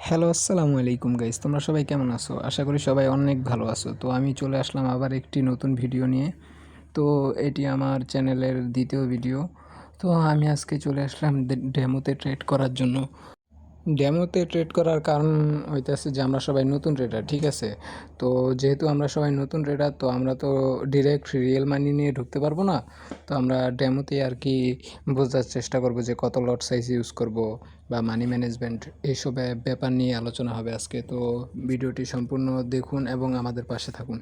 Hello, আসসালামু আলাইকুম guys. তোমরা সবাই কেমন আছো? আশা করি সবাই অনেক ভালো আছো। তো আমি চলে আসলাম আবার একটি নতুন ভিডিও নিয়ে। তো এটি আমার চ্যানেলের দ্বিতীয় ভিডিও। তো আমি আজকে চলে আসলাম ডেমোতে ট্রেড করার জন্য। ডেমোতে ট্রেড করার কারণ হইতেছে যে আমরা সবাই নতুন ট্রেডার, ঠিক আছে? তো যেহেতু আমরা সবাই নতুন ট্রেডার, তো আমরা তো ডিরেক্ট রিয়েল মানি নিয়ে ঢুকতে পারবো না। তো আমরা ডেমোতে আর কি বোঝার চেষ্টা করব যে কত লট সাইজ ইউজ করব বা মানি ম্যানেজমেন্ট, এইসব ব্যাপার নিয়ে আলোচনা হবে আজকে। তো ভিডিওটি সম্পূর্ণ দেখুন এবং আমাদের পাশে থাকুন।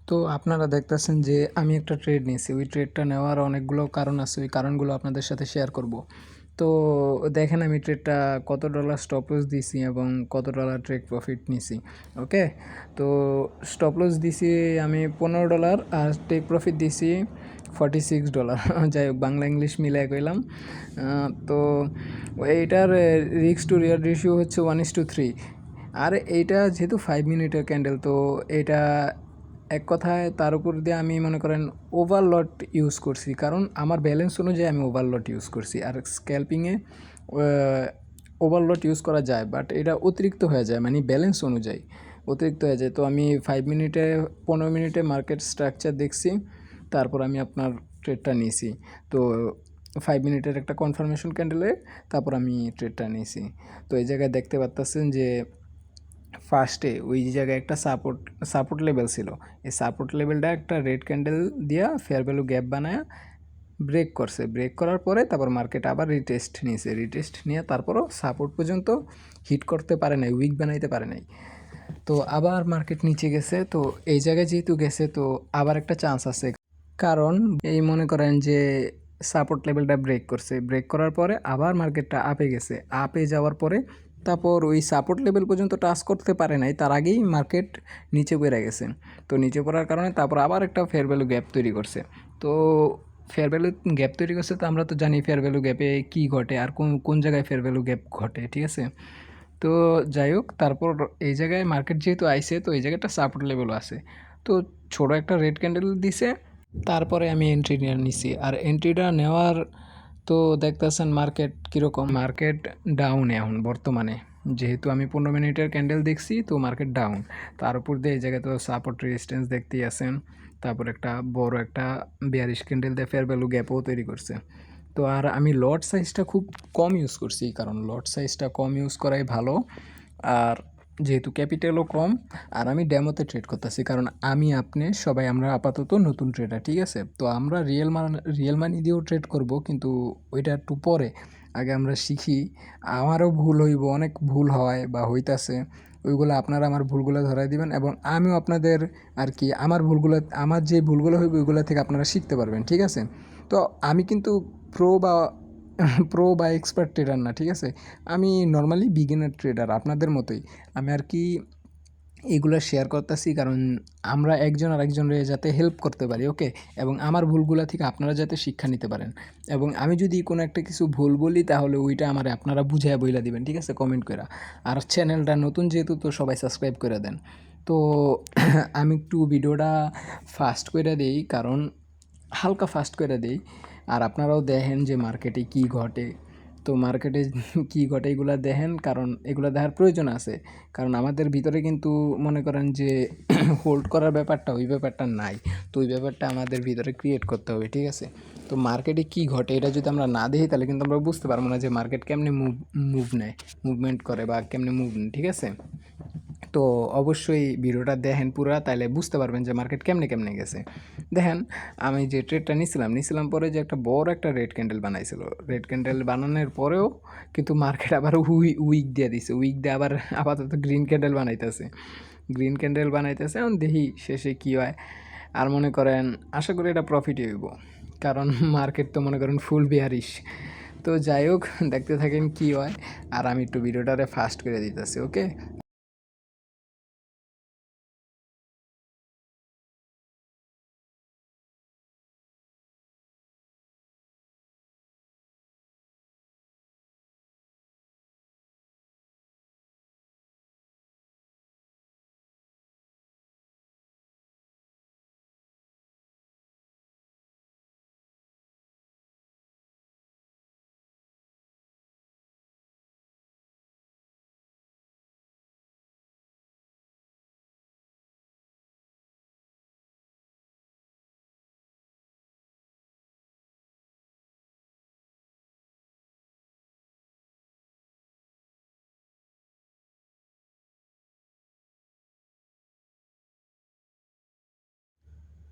তো আপনারা দেখতেছেন যে আমি একটা ট্রেড নিয়েছি। ওই ট্রেডটা নেওয়ার অনেকগুলো কারণ আছে, ওই কারণগুলো আপনাদের সাথে শেয়ার করব। তো দেখেন আমি ট্রেডটা কত ডলার স্টপ লস দিছি এবং কত ডলার ট্রেড প্রফিট নিছি। ওকে, তো স্টপ লস দিছি আমি $15 আর টেক প্রফিট দিছি $46। যাই হোক, বাংলা ইংলিশ মিলাই কইলাম। তো এইটার রিস্ক টু রিওয়ার্ড রেশিও হচ্ছে 1:3। আর এইটা যেহেতু 5 মিনিটের ক্যান্ডেল, তো এটা এক কথায় তার উপর দিয়ে আমি মনে করেন ওভারলট ইউজ করছি, কারণ আমার ব্যালেন্স অনুযায়ী আমি ওভারলট ইউজ করছি। আর স্ক্যাল্পিংয়ে ওভারলট ইউজ করা যায়, বাট এটা অতিরিক্ত হয়ে যায়, মানে ব্যালেন্স অনুযায়ী অতিরিক্ত হয়ে যায়। তো আমি 5 মিনিটে 15 মিনিটে মার্কেট স্ট্রাকচার দেখছি, তারপর আমি আপনার ট্রেডটা নিয়েছি। তো 5 মিনিটের একটা কনফার্মেশন ক্যান্ডেলে তারপর আমি ট্রেডটা নিয়েছি। তো এই জায়গায় দেখতে পাচ্ছেন যে ফার্স্টে ওই জায়গায় একটা সাপোর্ট লেভেল ছিল। এই সাপোর্ট লেভেলটা একটা রেড ক্যান্ডেল দিয়া ফেয়ার ভ্যালু গ্যাপ বানায় ব্রেক করছে। ব্রেক করার পরে তারপর মার্কেট আবার রিটেস্ট নিয়েছে। রিটেস্ট নিয়ে তারপরও সাপোর্ট পর্যন্ত হিট করতে পারে নাই, উইক বানাইতে পারে নাই। তো আবার মার্কেট নিচে গেছে। তো এই জায়গায় যেহেতু গেছে, তো আবার একটা চান্স আছে, কারণ এই মনে করেন যে সাপোর্ট লেভেলটা ব্রেক করছে। ব্রেক করার পরে আবার মার্কেটটা আপে গেছে। আপে যাওয়ার পরে তারপর ওই সাপোর্ট লেভেল পর্যন্ত টাচ করতে পারে নাই, তার আগেই মার্কেট নিচে পড়ে গেছে। তো নিচে পড়ার কারণে তারপর আবার একটা ফেয়ার ভ্যালু গ্যাপ তৈরি করছে। তো ফেয়ার ভ্যালু গ্যাপ তৈরি করছে, তো আমরা তো জানি ফেয়ার ভ্যালু গ্যাপে কী ঘটে আর কোন কোন জায়গায় ফেয়ার ভ্যালু গ্যাপ ঘটে, ঠিক আছে? তো যাই হোক, তারপর এই জায়গায় মার্কেট যেহেতু আইছে, তো এই জায়গাটা সাপোর্ট লেভেলও আছে। তো ছোট একটা রেড ক্যান্ডেল দিছে, তারপরে আমি এন্ট্রি নিয়ে নিছি। আর এন্ট্রিটা নেওয়ার তো দেখতেছেন মার্কেট কীরকম, মার্কেট ডাউন এখন বর্তমানে। যেহেতু আমি 15 মিনিটের ক্যান্ডেল দেখছি, তো মার্কেট ডাউন। তার উপর দিয়ে এই জায়গায় তো সাপোর্ট রেজিস্ট্যান্স দেখতেই আছেন। তারপর একটা বড় একটা বেয়ারিশ ক্যান্ডেল দিয়ে ফেয়ার ভ্যালু গ্যাপও তৈরি করছে। তো আর আমি লট সাইজটা খুব কম ইউজ করছি, কারণ লট সাইজটা কম ইউজ করাই ভালো। আর যেহেতু ক্যাপিটালও কম, আর আমি ডেমোতে ট্রেড করতেছি, কারণ আমি আপনি সবাই আমরা আপাতত নতুন ট্রেডার, ঠিক আছে? তো আমরা রিয়েল মানি দিয়েও ট্রেড করব, কিন্তু ওইটা একটু পরে। আগে আমরা শিখি। আমারও ভুল হইব, অনেক ভুল হয় বা হইতাছে। ওইগুলো আপনারা আমার ভুলগুলো ধরাই দিবেন এবং আমিও আপনাদের আর কি আমার যে ভুলগুলো হইবে ওইগুলো থেকে আপনারা শিখতে পারবেন, ঠিক আছে? তো আমি কিন্তু প্রো বা এক্সপার্ট ট্রেডার না, ঠিক আছে? আমি নর্মালি বিগিনার ট্রেডার, আপনাদের মতোই। আমি আর কি এগুলো শেয়ার করতেছি, কারণ আমরা একজন আরেকজনের যাতে হেল্প করতে পারি, ওকে? এবং আমার ভুলগুলো থেকে আপনারা যাতে শিক্ষা নিতে পারেন। এবং আমি যদি কোনো একটা কিছু ভুল বলি, তাহলে ওইটা আমার আপনারা বুঝাইয়া বইলা দিবেন, ঠিক আছে? কমেন্ট করে। আর চ্যানেলটা নতুন যেহেতু, তো সবাই সাবস্ক্রাইব করে দেন। তো আমি একটু ভিডিওটা ফাস্ট করে দিই, কারণ হালকা ফাস্ট করে দিই। আর আপনারাও দেখেন যে মার্কেটে কী ঘটে। তো মার্কেটে কী ঘটে এগুলো দেখেন, কারণ এগুলো দেখার প্রয়োজন আছে। কারণ আমাদের ভিতরে কিন্তু মনে করেন যে হোল্ড করার ব্যাপারটা, ওই ব্যাপারটা নাই। তো ওই ব্যাপারটা আমাদের ভিতরে ক্রিয়েট করতে হবে, ঠিক আছে? তো মার্কেটে কী ঘটে এটা যদি আমরা না দেখি, তাহলে কিন্তু আমরা বুঝতে পারবো না যে মার্কেট কেমনে মুভমেন্ট করে বা কেমনে মুভ নেয়, ঠিক আছে? তো অবশ্যই ভিডিওটা দেখেন পুরা, তাইলে বুঝতে পারবেন যে মার্কেট কেমনে কেমনে গেছে। দেখেন, আমি যে ট্রেডটা নিছিলাম পরে যে একটা বড় একটা রেড ক্যান্ডেল বানাইছিল। রেড ক্যান্ডেল বানানোর পরেও কিন্তু মার্কেট আবার উইক দিয়ে দিছে। উইক দিয়ে আবার আপাতত গ্রিন ক্যান্ডেল বানাইতেছে। এখন দেখি শেষে কী হয়। আর মনে করেন আশা করি এটা প্রফিটই হইব, কারণ মার্কেট তো মনে করেন ফুল বেয়ারিশ। তো যাই হোক, দেখতে থাকেন কী হয়। আর আমি একটু ভিডিওটারে ফাস্ট করে দিতেছি, ওকে?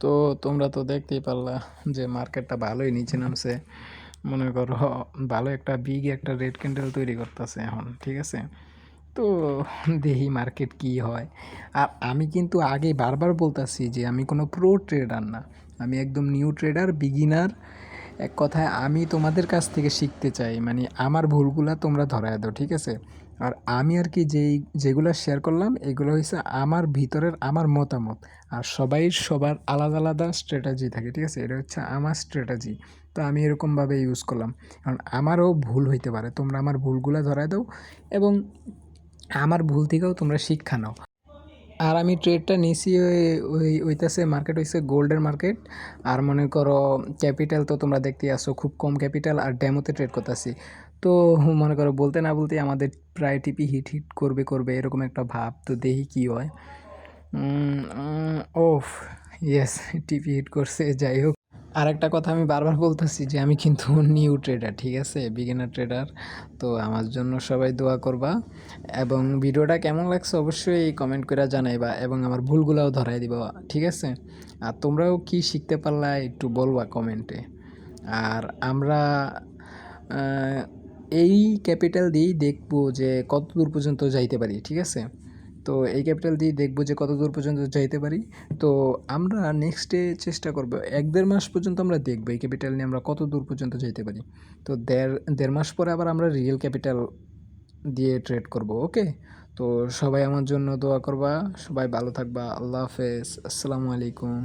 তো তোমরা তো দেখতেই পারলা যে মার্কেটটা ভালোই নিচে নামছে, মনে করো ভালো একটা বিগ একটা রেড ক্যান্ডেল তৈরি করতেছে এখন, ঠিক আছে। তো দেখি মার্কেট কি হয়। আর আমি কিন্তু আগে বারবার বলতাছি যে আমি কোনো প্রো ট্রেডার না, আমি একদম নিউ ট্রেডার, বিগিনার। এক কথায় আমি তোমাদের কাছ থেকে শিখতে চাই, মানে আমার ভুলগুলা তোমরা ধরায় দাও, ঠিক আছে। আর আমি আর কি যেগুলো শেয়ার করলাম এগুলো হচ্ছে আমার ভিতরের আমার মতামত। আর সবাই সবার আলাদা আলাদা স্ট্র্যাটেজি থাকে, ঠিক আছে, এটা হচ্ছে আমার স্ট্র্যাটেজি। তো আমি এরকমভাবে ইউজ করলাম, কারণ আমারও ভুল হইতে পারে, তোমরা আমার ভুলগুলো ধরায় দাও এবং আমার ভুল থেকেও তোমরা শিক্ষা নাও। আর আমি ট্রেডটা নিছি ওইটাছে মার্কেট হইছে গোল্ডের মার্কেট। আর মনে করো ক্যাপিটাল তো তোমরা দেখতেই আসো, খুব কম ক্যাপিটাল আর ডেমোতে ট্রেড করতেছি। তো মনে করো বলতে না বলতেই আমাদের প্রায় টিপি হিট হিট করবে করবে এরকম একটা ভাব, তো দেখি কি হয়। ওফ, ইয়েস, টিপি হিট করছে, যাই হোক। আরেকটা কথা আমি বারবার বলতেছি যে আমি কিন্তু নিউ ট্রেডার, ঠিক আছে, বিগিনার ট্রেডার। তো আমার জন্য সবাই দোয়া করবা এবং ভিডিওটা কেমন লাগছে অবশ্যই কমেন্ট করে জানাইবা এবং আমার ভুলগুলোও ধরাই দিবা, ঠিক আছে। আর তোমরাও কি শিখতে পারলা একটু বলবা কমেন্টে। আর আমরা আহ, এই ক্যাপিটাল দিয়েই দেখবো যে কত দূর পর্যন্ত যাইতে পারি, ঠিক আছে। তো এই ক্যাপিটাল দিয়ে দেখবো যে কত দূর পর্যন্ত যাইতে পারি। তো আমরা নেক্সটে চেষ্টা করবো 1-1.5 মাস পর্যন্ত আমরা দেখবো এই ক্যাপিটাল নিয়ে আমরা কত দূর পর্যন্ত যাইতে পারি। তো দেড় মাস পরে আবার আমরা রিয়েল ক্যাপিটাল দিয়ে ট্রেড করব, ওকে। তো সবাই আমার জন্য দোয়া করবা, সবাই ভালো থাকবা, আল্লাহ হাফেজ, আসসালামু আলাইকুম।